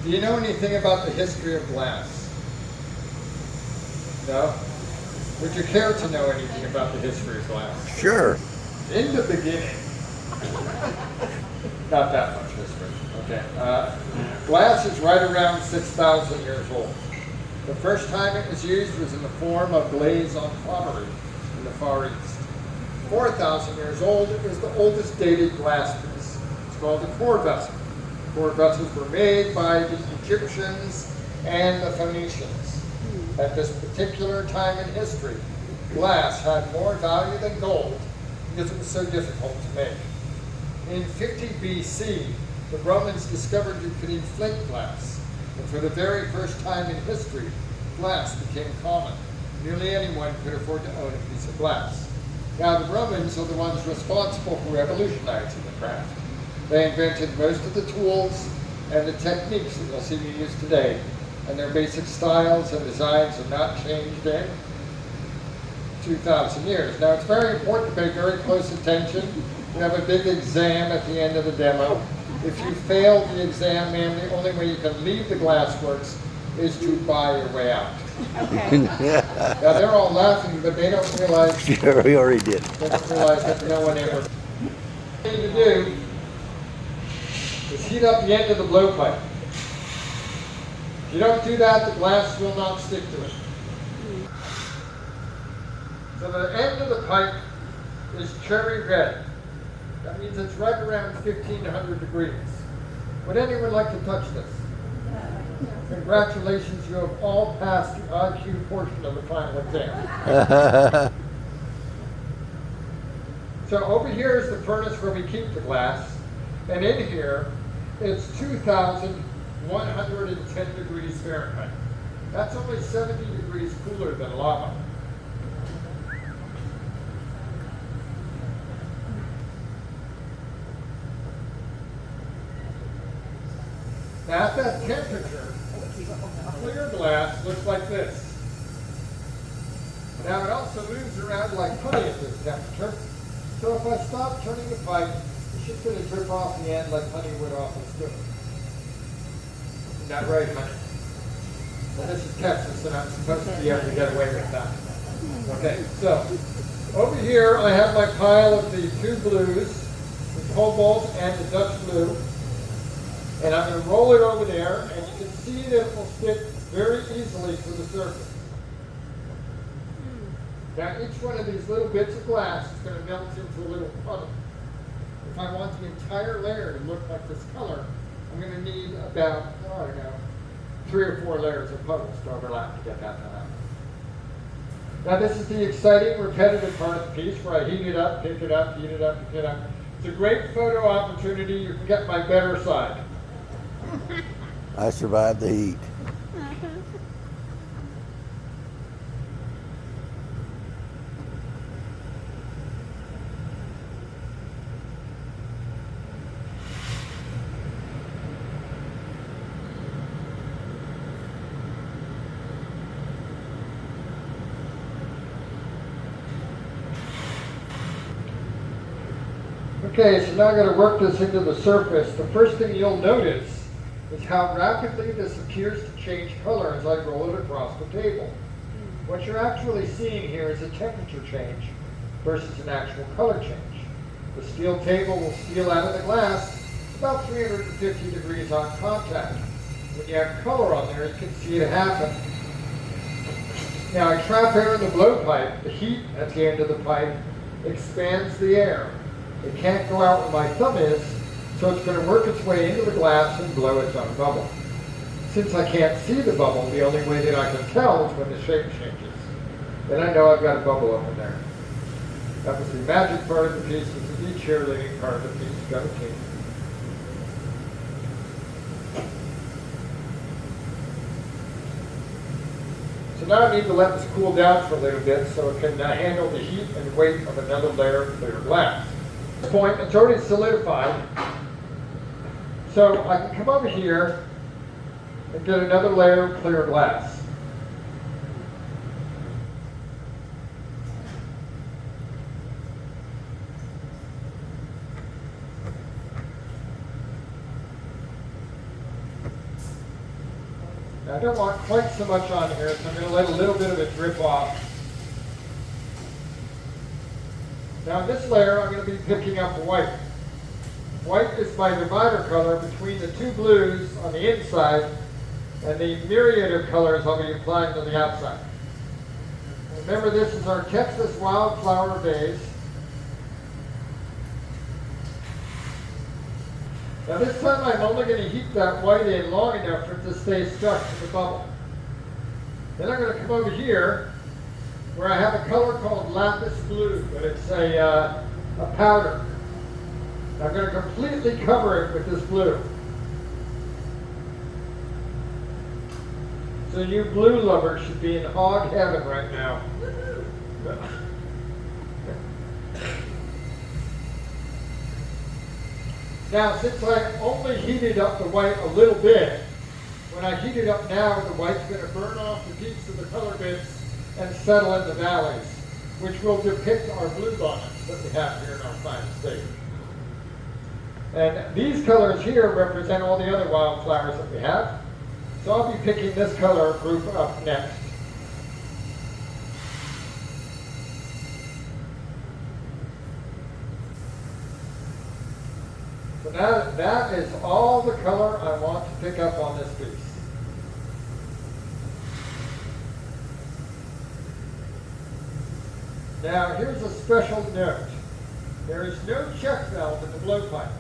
Do you know anything about the history of glass? No? Would you care to know anything about the history of glass? Sure. In the beginning, not that much history, okay. Glass is right around 6,000 years old. The first time it was used was in the form of glaze on pottery in the Far East. 4,000 years old, it was the oldest dated glass piece. It's called a core vessel. Core vessels were made by the Egyptians and the Phoenicians. At this particular time in history, glass had more value than gold because it was so difficult to make. In 50 BC, the Romans discovered you could eat flint glass, and for the very first time in history, glass became common. Nearly anyone could afford to own a piece of glass. Now, the Romans are the ones responsible for revolutionizing the craft. They invented most of the tools and the techniques that you'll see me use today, and their basic styles and designs have not changed in 2,000 years. Now, it's very important to pay very close attention. We have a big exam at the end of the demo. If you fail the exam, ma'am, the only way you can leave the Glass Works is to buy your way out. Okay. Now, they're all laughing, but they don't realize, Sure, we already did. they don't realize that no one ever. What you need to do is heat up the end of the blowpipe. If you don't do that, the glass will not stick to it. So the end of the pipe is cherry red. That means it's right around 1,500 degrees. Would anyone like to touch this? Congratulations, you have all passed the IQ portion of the final exam. So over here is the furnace where we keep the glass, and in here it's 2,110 degrees Fahrenheit. That's only 70 degrees cooler than lava. Now at that temperature, clear glass looks like this. Now it also moves around like putty at this temperature. So if I stop turning the pipe, it's just going to drip off the end like honey would off a spoon. Isn't that right, honey? Well, this is Texas, and I'm supposed to be able to get away with that. Okay, so over here I have my pile of the two blues, the cobalt and the Dutch blue. And I'm going to roll it over there, and you can see that it will stick very easily to the surface. Now, each one of these little bits of glass is going to melt into a little puddle. If I want the entire layer to look like this color, I'm going to need about, I don't know, 3 or 4 layers of puddles to overlap to get that to happen. Now, this is the exciting, repetitive part of the piece where I heat it up, pick it up, heat it up, pick it up. It's a great photo opportunity. You can get my better side. I survived the heat. Okay, so now I'm going to work this into the surface. The first thing you'll notice is how rapidly this appears to change color as I roll it across the table. What you're actually seeing here is a temperature change versus an actual color change. The steel table will steal out of the glass about 350 degrees on contact. When you have color on there, you can see it happen. Now I trap air in the blowpipe. The heat at the end of the pipe expands the air. It can't go out where my thumb is, so it's going to work its way into the glass and blow its own bubble. Since I can't see the bubble, the only way that I can tell is when the shape changes. Then I know I've got a bubble up in there. That was the magic part of the piece. This is the cheerleading part of the piece. Go team. So now I need to let this cool down for a little bit so it can handle the heat and weight of another layer of clear glass. At this point, it's already solidified. So I can come over here and get another layer of clear glass. Now, I don't want quite so much on here, so I'm going to let a little bit of it drip off. Now in this layer, I'm going to be picking up white. White is my divider color between the two blues on the inside and the myriad of colors I'll be applying to the outside. Remember, this is our Texas wildflower vase. Now this time I'm only going to heat that white in long enough for it to stay stuck to the bubble. Then I'm going to come over here where I have a color called lapis blue, but it's a powder. I'm going to completely cover it with this blue. So you blue lovers should be in hog heaven right now. Now, since I only heated up the white a little bit, when I heat it up now, the white's going to burn off the peaks of the color bits and settle in the valleys, which will depict our blue bonnets that we have here in our fine state. And these colors here represent all the other wildflowers that we have. So I'll be picking this color group up next. So now that is all the color I want to pick up on this piece. Now here's a special note. There is no check valve in the blowpipe.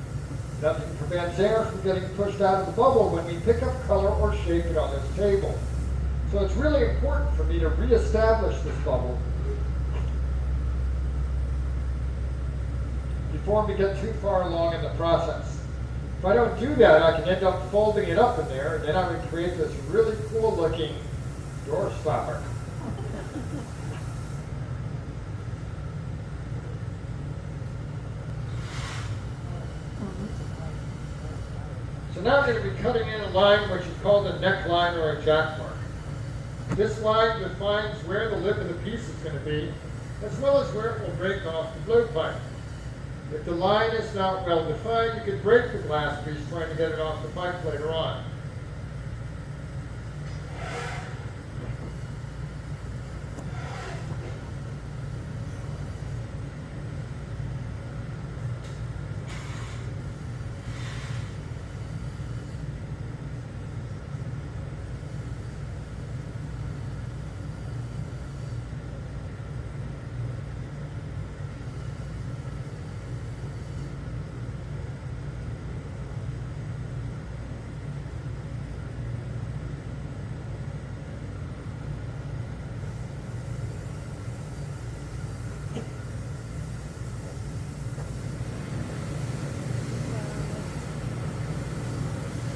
Nothing prevents air from getting pushed out of the bubble when we pick up color or shape it on this table. So it's really important for me to reestablish this bubble before we get too far along in the process. If I don't do that, I can end up folding it up in there, and then I would create this really cool looking door stopper. So now I'm going to be cutting in a line which is called a neckline or a jack mark. This line defines where the lip of the piece is going to be, as well as where it will break off the blowpipe. If the line is not well defined, you can break the glass piece trying to get it off the pipe later on.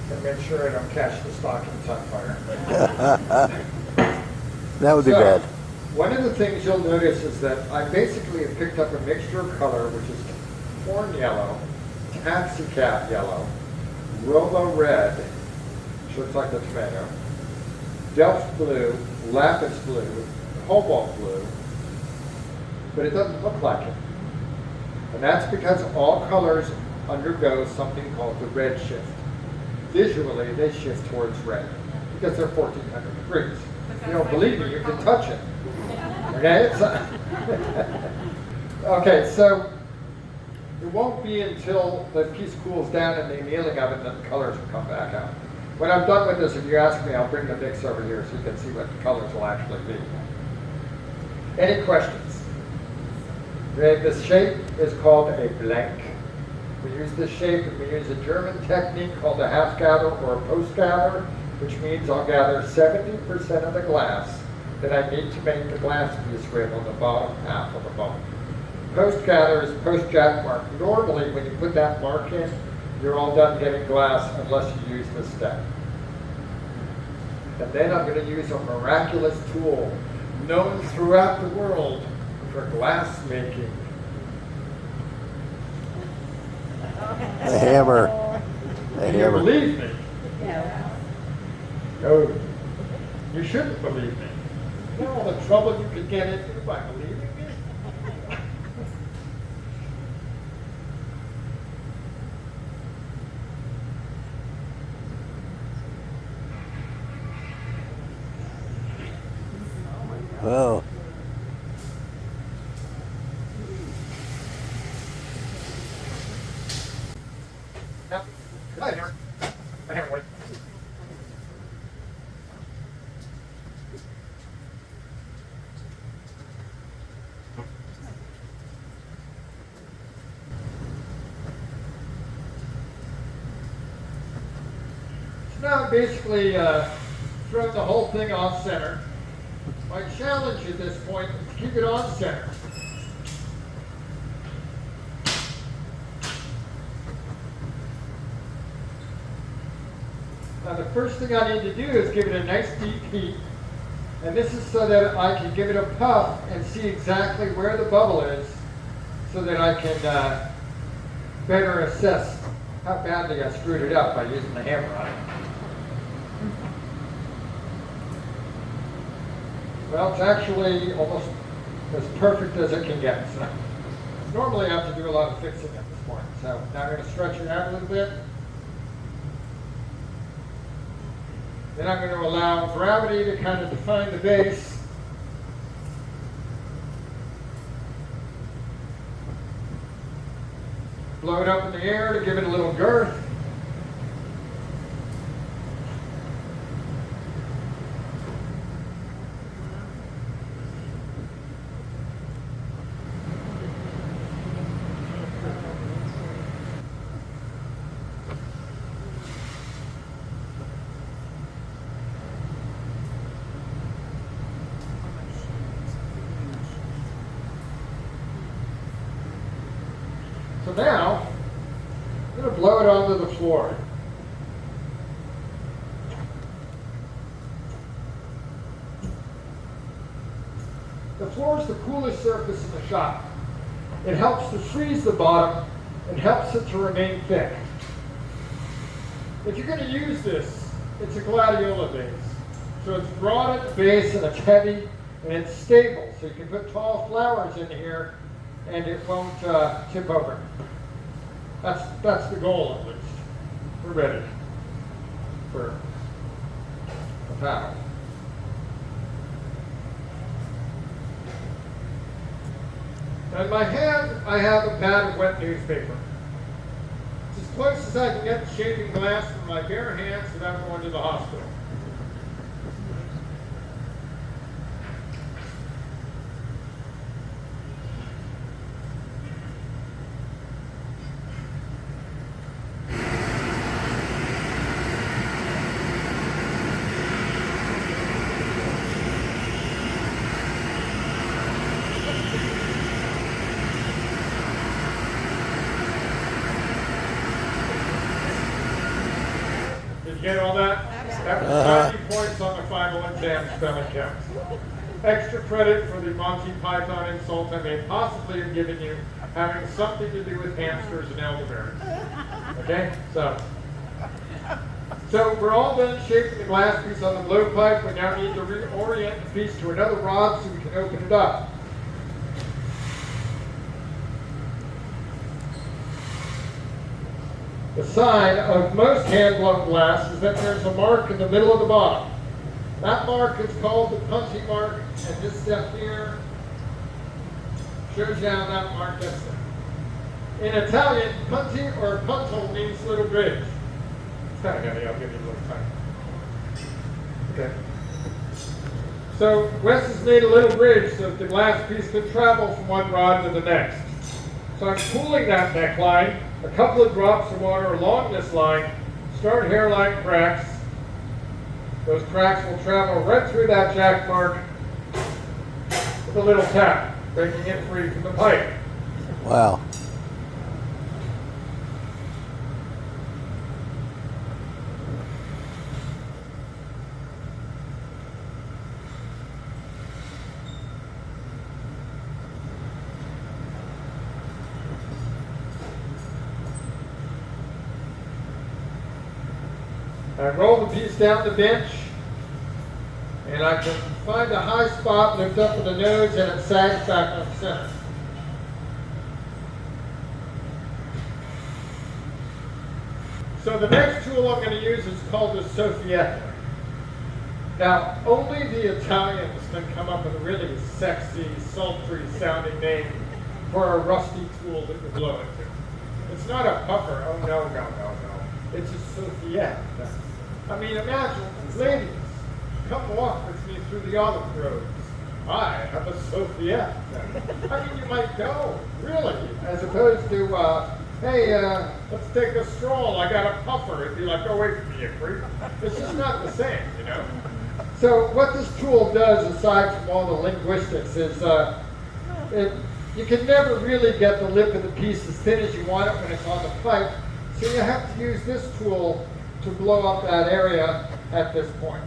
And make sure I don't catch the stockings on fire. That would be bad. One of the things you'll notice is that I basically have picked up a mixture of color, which is corn yellow, taxi cab yellow, robo red, which looks like a tomato, delft blue, lapis blue, cobalt blue, but it doesn't look like it. And that's because all colors undergo something called the red shift. Visually, they shift towards red because they're 1400 degrees. You don't believe me, you can touch it. Okay? Okay, so it won't be until the piece cools down in the annealing oven that the colors will come back out. When I'm done with this, if you ask me, I'll bring the mix over here so you can see what the colors will actually be. Any questions? Okay, this shape is called a blank. We use this shape and we use a German technique called a half gather or a post gather, which means I'll gather 70% of the glass that I need to make the glass piece with on the bottom half of the bubble. Post gather is post jack mark. Normally, when you put that mark in, you're all done getting glass unless you use this step. And then I'm going to use a miraculous tool known throughout the world for glass making. The hammer. The Can you hammer. believe me? No. No, you shouldn't believe me. You know all the trouble you could get into by believing me? Oh. Yep. Good night, hammer. My hammer works. So now basically throw the whole thing off center. My challenge at this point is to keep it on center. Now the first thing I need to do is give it a nice deep heat. And this is so that I can give it a puff and see exactly where the bubble is so that I can better assess how badly I screwed it up by using the hammer on it. Well, it's actually almost as perfect as it can get. So normally I have to do a lot of fixing at this point. So now I'm going to stretch it out a little bit. Then I'm going to allow gravity to kind of define the base. Blow it up in the air to give it a little girth. So now, I'm going to blow it onto the floor. The floor is the coolest surface in the shop. It helps to freeze the bottom and helps it to remain thick. If you're going to use this, it's a gladiola base. So it's broad at the base and it's heavy and it's stable. So you can put tall flowers in here and it won't tip over. That's the goal, at least. We're ready for a paddle. In my hand, I have a pad of wet newspaper. It's as close as I can get to shaving glass with my bare hands without going to the hospital. Get all that? That was 90 points on the final exam spelling counts. Extra credit for the Monty Python insult I may possibly have given you, having something to do with hamsters and elderberries. Okay? So we're all done shaping the glass piece on the blowpipe. We now need to reorient the piece to another rod so we can open it up. The sign of most hand-blown glass is that there's a mark in the middle of the bottom. That mark is called the punty mark, and this step here shows you how that mark gets there. In Italian, punti or punto means little bridge. It's kind of heavy, I'll give you a little time. Okay. So Wes has made a little bridge so that the glass piece can travel from one rod to the next. So I'm pulling that neckline. A couple of drops of water along this line start hairline cracks. Those cracks will travel right through that jack mark with a little tap, breaking it free from the pipe. Wow. I roll the piece down the bench, and I can find a high spot, lift up with the nose, and it sags back on center. So the next tool I'm going to use is called the Sofietta. Now, only the Italians can come up with a really sexy, sultry sounding name for a rusty tool that you blow into. It's not a puffer. Oh, no, no, no, no. It's a Soviet. I mean, imagine, ladies, come walk with me through the olive groves. I have a Soviet. I mean, you might go, really, as opposed to, hey, let's take a stroll. I got a puffer. It'd be like, go away from me, you creep. It's just not the same, you know? So what this tool does, aside from all the linguistics, is you can never really get the lip of the piece as thin as you want it when it's on the pipe. So you have to use this tool to blow up that area at this point.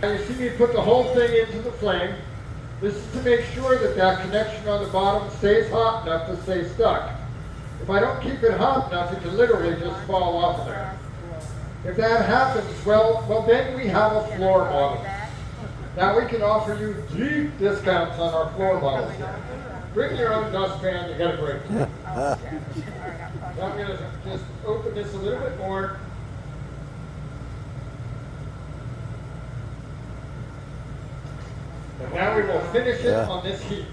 Now you see me put the whole thing into the flame. This is to make sure that that connection on the bottom stays hot enough to stay stuck. If I don't keep it hot enough, it can literally just fall off of there. If that happens, well then we have a floor model. Now we can offer you deep discounts on our floor models. Bring your own dustpan, you gotta break it. So I'm gonna just open this a little bit more. And now we will finish it on this heat.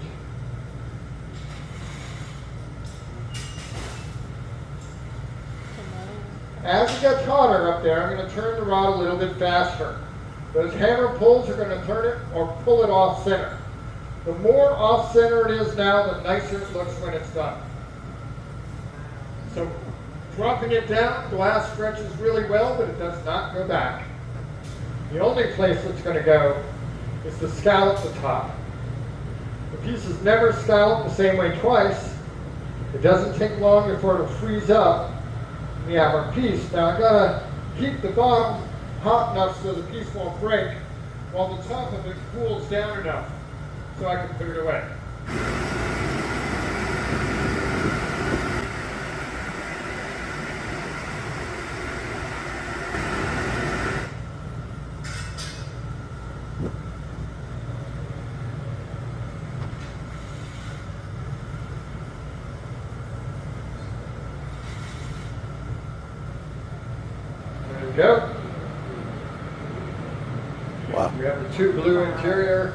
As it gets hotter up there, I'm going to turn the rod a little bit faster. Those hammer pulls are going to turn it or pull it off center. The more off center it is now, the nicer it looks when it's done. So dropping it down, glass stretches really well, but it does not go back. The only place it's going to go is to scallop the top. The piece is never scalloped the same way twice. It doesn't take long before it'll freeze up. We have our piece. Now I've got to keep the bottom hot enough so the piece won't break, while the top of it cools down enough so I can put it away. There we go. Wow. We have the two blue interior.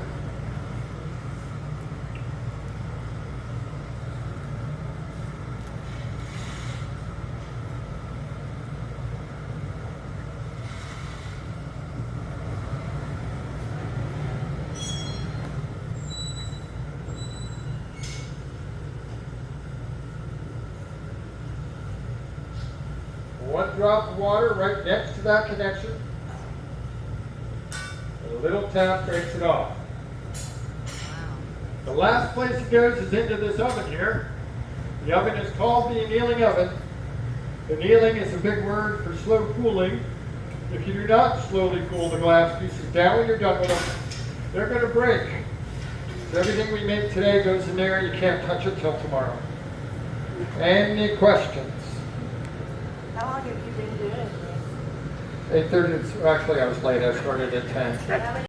One drop of water right next to that connection. And a little tap breaks it off. The last place it goes is into this oven here. The oven is called the annealing oven. Annealing is a big word for slow cooling. If you do not slowly cool the glass pieces down when you're done with them, they're going to break. So everything we make today goes in there. You can't touch it till tomorrow. Any questions? How long have you been doing this? 8:30, actually I was late, I started at 10.